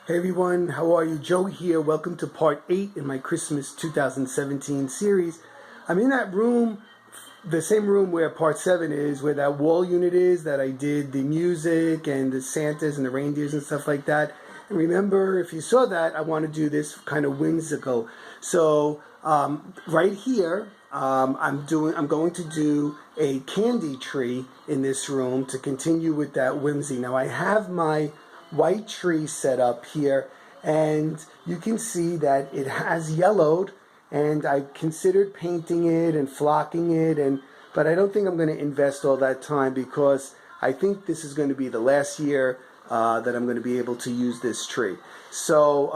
Hey everyone, how are you? Joe here. Welcome to part 8 in my Christmas 2017 series. I'm in that room, the same room where part 7 is, where that wall unit is, that I did the music and the Santas and the reindeers and stuff like that. And remember, if you saw that, I want to do this kind of whimsical. So right here, I'm going to do a candy tree in this room to continue with that whimsy. Now I have my white tree set up here, and you can see that it has yellowed, and I considered painting it and flocking it, but I don't think I'm going to invest all that time because I think this is going to be the last year that I'm going to be able to use this tree. So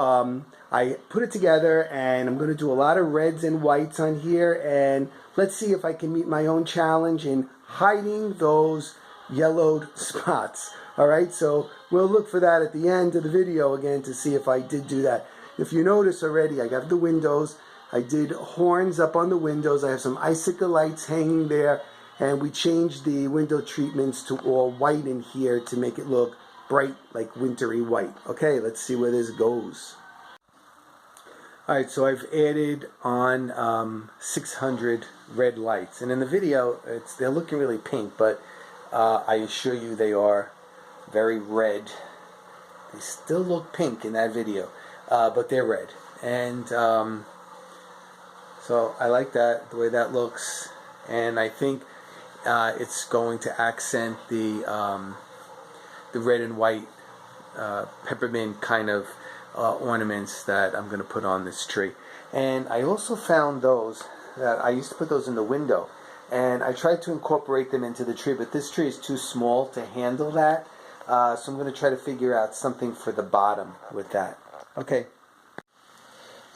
I put it together, and I'm going to do a lot of reds and whites on here, and let's see if I can meet my own challenge in hiding those yellowed spots. Alright, so we'll look for that at the end of the video again to see if I did do that. If you notice already, I got the windows. I did horns up on the windows. I have some icicle lights hanging there, and we changed the window treatments to all white in here to make it look bright, like wintry white. Okay, let's see where this goes. Alright, so I've added on 600 red lights, and in the video they're looking really pink, but I assure you they are very red. They still look pink in that video, but they're red, and so I like that, the way that looks, and I think it's going to accent the red and white peppermint kind of ornaments that I'm going to put on this tree. And I also found those that I used to put those in the window, and I tried to incorporate them into the tree, but this tree is too small to handle that. So I'm going to try to figure out something for the bottom with that. Okay.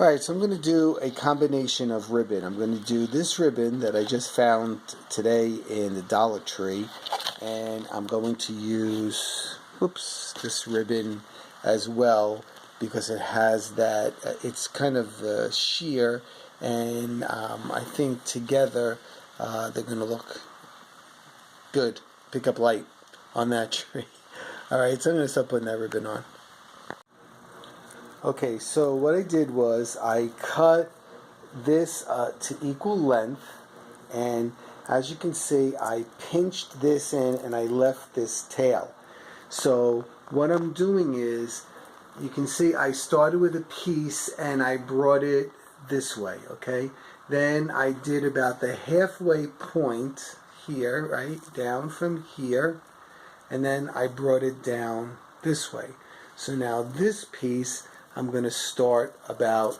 Alright, so I'm going to do a combination of ribbon. I'm going to do this ribbon that I just found today in the Dollar Tree, and I'm going to use this ribbon as well because it has that, it's kind of sheer, and I think together they're going to look good, pick up light on that tree. Alright, so I'm going to start putting that ribbon on. Okay, so what I did was I cut this to equal length, and as you can see I pinched this in and I left this tail. So what I'm doing is, you can see I started with a piece and I brought it this way, okay? Then I did about the halfway point here, right, down from here, and then I brought it down this way. So now this piece I'm going to start about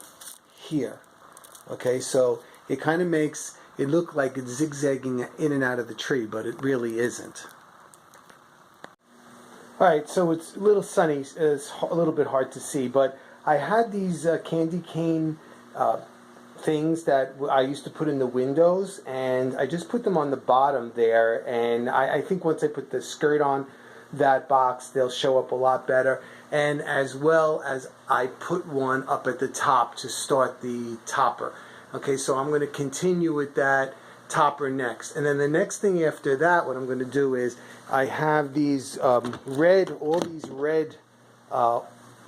here. Okay, so it kind of makes it look like it's zigzagging in and out of the tree, but it really isn't. Alright, so it's a little sunny, it's a little bit hard to see, but I had these candy cane things that I used to put in the windows, and I just put them on the bottom there, and I think once I put the skirt on that box they'll show up a lot better, and as well as I put one up at the top to start the topper. Okay, so I'm going to continue with that topper next, and then the next thing after that, what I'm going to do is I have these all these red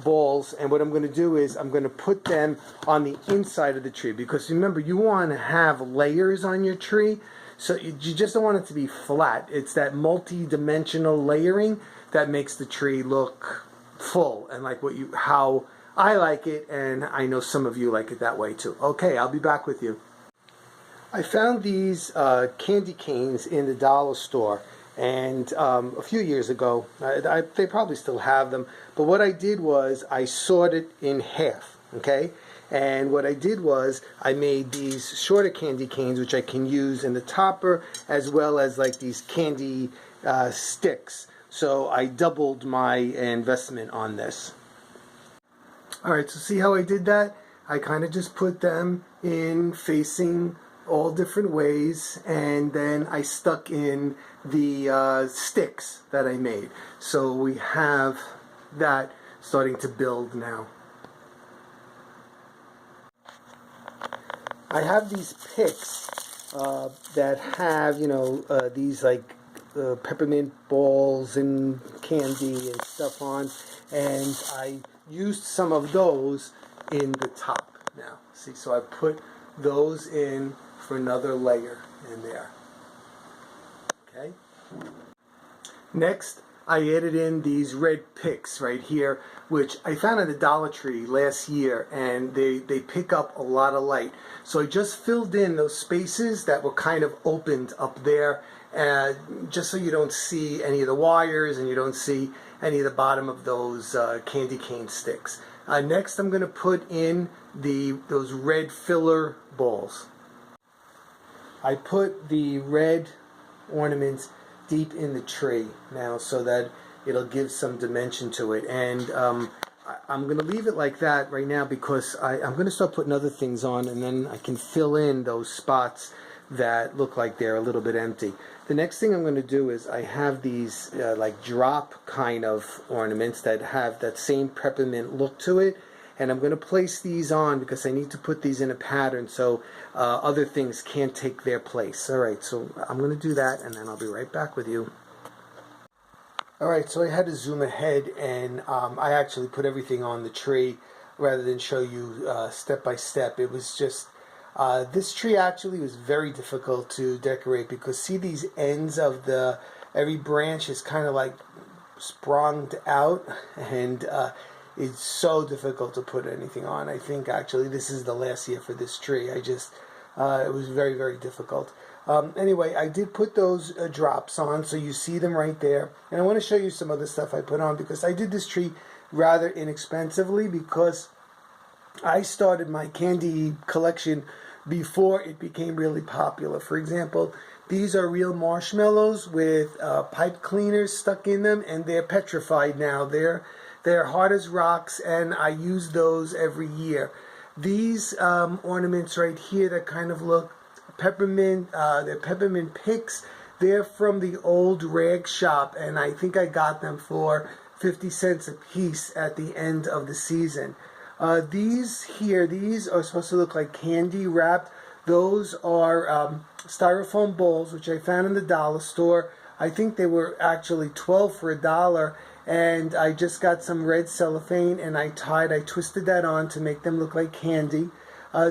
balls, and what I'm going to do is I'm going to put them on the inside of the tree, because remember, you want to have layers on your tree, so you just don't want it to be flat. It's that multi-dimensional layering that makes the tree look full, and like how I like it, and I know some of you like it that way too. Okay, I'll be back with you. I found these candy canes in the dollar store, and a few years ago, they probably still have them, but what I did was I sawed it in half, okay? And what I did was I made these shorter candy canes, which I can use in the topper, as well as like these candy sticks. So I doubled my investment on this. Alright, so see how I did that? I kind of just put them in facing all different ways, and then I stuck in the sticks that I made. So we have that starting to build now. I have these picks that have, these like peppermint balls and candy and stuff on, and I used some of those in the top now. See, so I put those in for another layer in there. Okay. Next, I added in these red picks right here, which I found at the Dollar Tree last year, and they pick up a lot of light. So I just filled in those spaces that were kind of opened up there, just so you don't see any of the wires and you don't see any of the bottom of those candy cane sticks. Next, I'm going to put in those red filler balls. I put the red ornaments deep in the tree now so that it'll give some dimension to it, and I'm going to leave it like that right now because I'm going to start putting other things on, and then I can fill in those spots that look like they're a little bit empty. The next thing I'm going to do is I have these like drop kind of ornaments that have that same peppermint look to it, and I'm going to place these on because I need to put these in a pattern so other things can't take their place. Alright, so I'm going to do that, and then I'll be right back with you. Alright, so I had to zoom ahead, and I actually put everything on the tree rather than show you step by step. It was just, this tree actually was very difficult to decorate because see these ends of every branch is kind of like sprung out, and it's so difficult to put anything on. I think actually this is the last year for this tree. It was very, very difficult. Anyway, I did put those drops on, so you see them right there. And I want to show you some other stuff I put on because I did this tree rather inexpensively because I started my candy collection before it became really popular. For example, these are real marshmallows with pipe cleaners stuck in them, and they're petrified now. They're hard as rocks, and I use those every year. These ornaments right here that kind of look peppermint, they're peppermint picks. They're from the old rag shop, and I think I got them for 50 cents a piece at the end of the season. These are supposed to look like candy wrapped. Those are styrofoam bowls, which I found in the dollar store. I think they were actually 12 for $1, and I just got some red cellophane and I twisted that on to make them look like candy.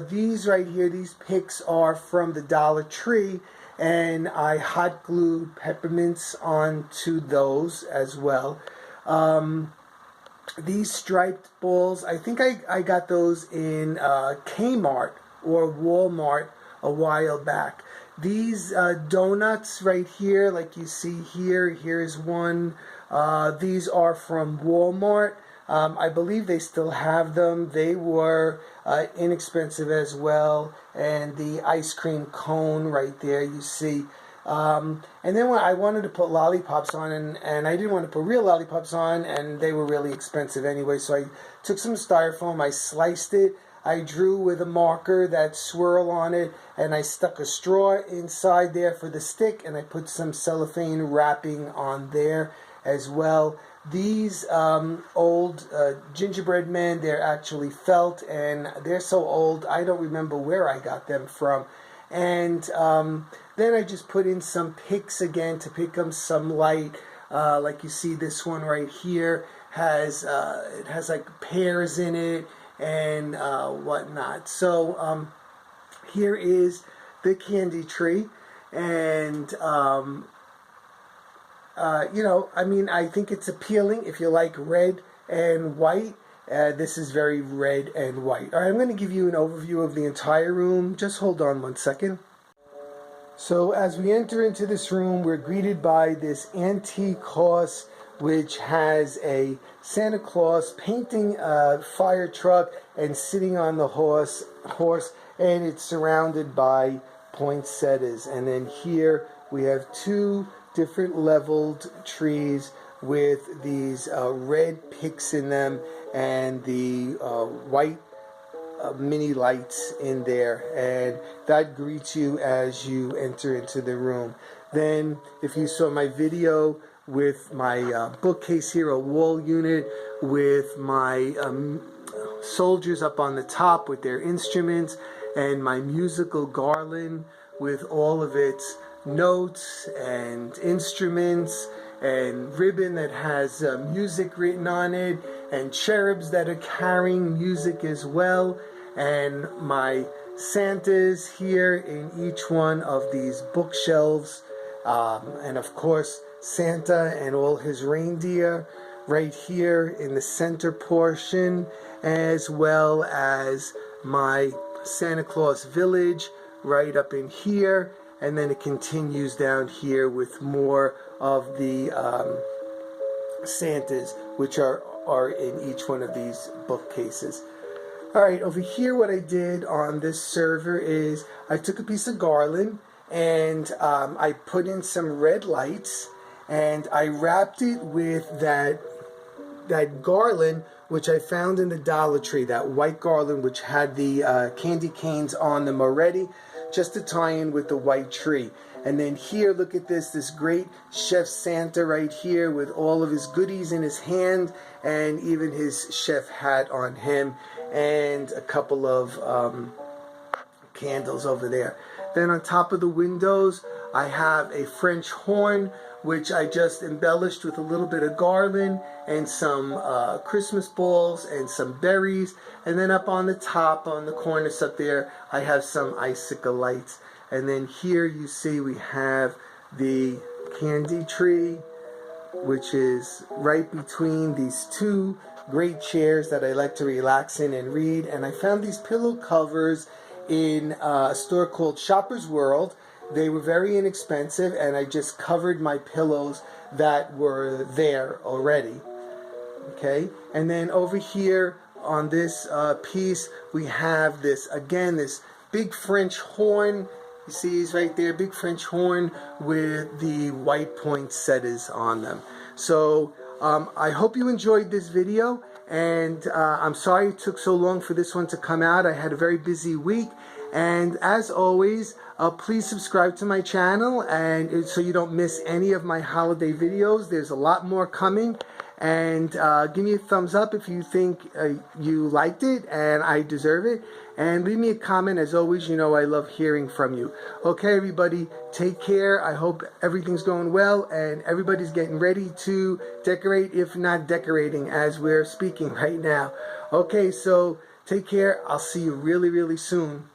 These right here, these picks are from the Dollar Tree, and I hot glued peppermints onto those as well. These striped balls, I think I got those in Kmart or Walmart a while back. These donuts right here, like you see here, here's one. These are from Walmart. I believe they still have them. They were inexpensive as well. And the ice cream cone right there, you see. And then when I wanted to put lollipops on, and I didn't want to put real lollipops on, and they were really expensive anyway, so I took some styrofoam, I sliced it, I drew with a marker that swirl on it, and I stuck a straw inside there for the stick, and I put some cellophane wrapping on there as well. These old gingerbread men, they're actually felt, and they're so old, I don't remember where I got them from. And then I just put in some picks again to pick up some light. Like you see, this one right here it has like pears in it and whatnot. So here is the candy tree, and you know, I mean, I think it's appealing if you like red and white. This is very red and white. All right, I'm going to give you an overview of the entire room. Just hold on one second. So as we enter into this room, we're greeted by this antique horse, which has a Santa Claus painting a fire truck and sitting on the horse, and it's surrounded by poinsettias. And then here we have two different leveled trees with these red picks in them and the white mini lights in there, and that greets you as you enter into the room. Then if you saw my video with my bookcase here, a wall unit with my soldiers up on the top with their instruments, and my musical garland with all of its notes and instruments and ribbon that has music written on it, and cherubs that are carrying music as well, and my Santas here in each one of these bookshelves, and of course Santa and all his reindeer right here in the center portion, as well as my Santa Claus village right up in here, and then it continues down here with more of the Santas, which are in each one of these bookcases. Alright, over here what I did on this server is I took a piece of garland and I put in some red lights, and I wrapped it with that garland which I found in the Dollar Tree, that white garland which had the candy canes on them already, just to tie in with the white tree. And then here, look at this great Chef Santa right here with all of his goodies in his hand, and even his chef hat on him, and a couple of candles over there. Then on top of the windows, I have a French horn, which I just embellished with a little bit of garland and some Christmas balls and some berries. And then up on the top, on the cornice up there, I have some icicle lights. And then here you see we have the candy tree, which is right between these two great chairs that I like to relax in and read. And I found these pillow covers in a store called Shoppers World. They were very inexpensive, and I just covered my pillows that were there already. Okay, and then over here on this piece, we have this, again, this big French horn. You see he's right there, big French horn with the white poinsettias on them. So I hope you enjoyed this video, and I'm sorry it took so long for this one to come out. I had a very busy week, and as always, please subscribe to my channel, and so you don't miss any of my holiday videos. There's a lot more coming, and give me a thumbs up if you think you liked it and I deserve it, and leave me a comment. As always, you know I love hearing from you. Okay, everybody, take care. I hope everything's going well and everybody's getting ready to decorate, if not decorating, as we're speaking right now. Okay, so take care. I'll see you really, really soon.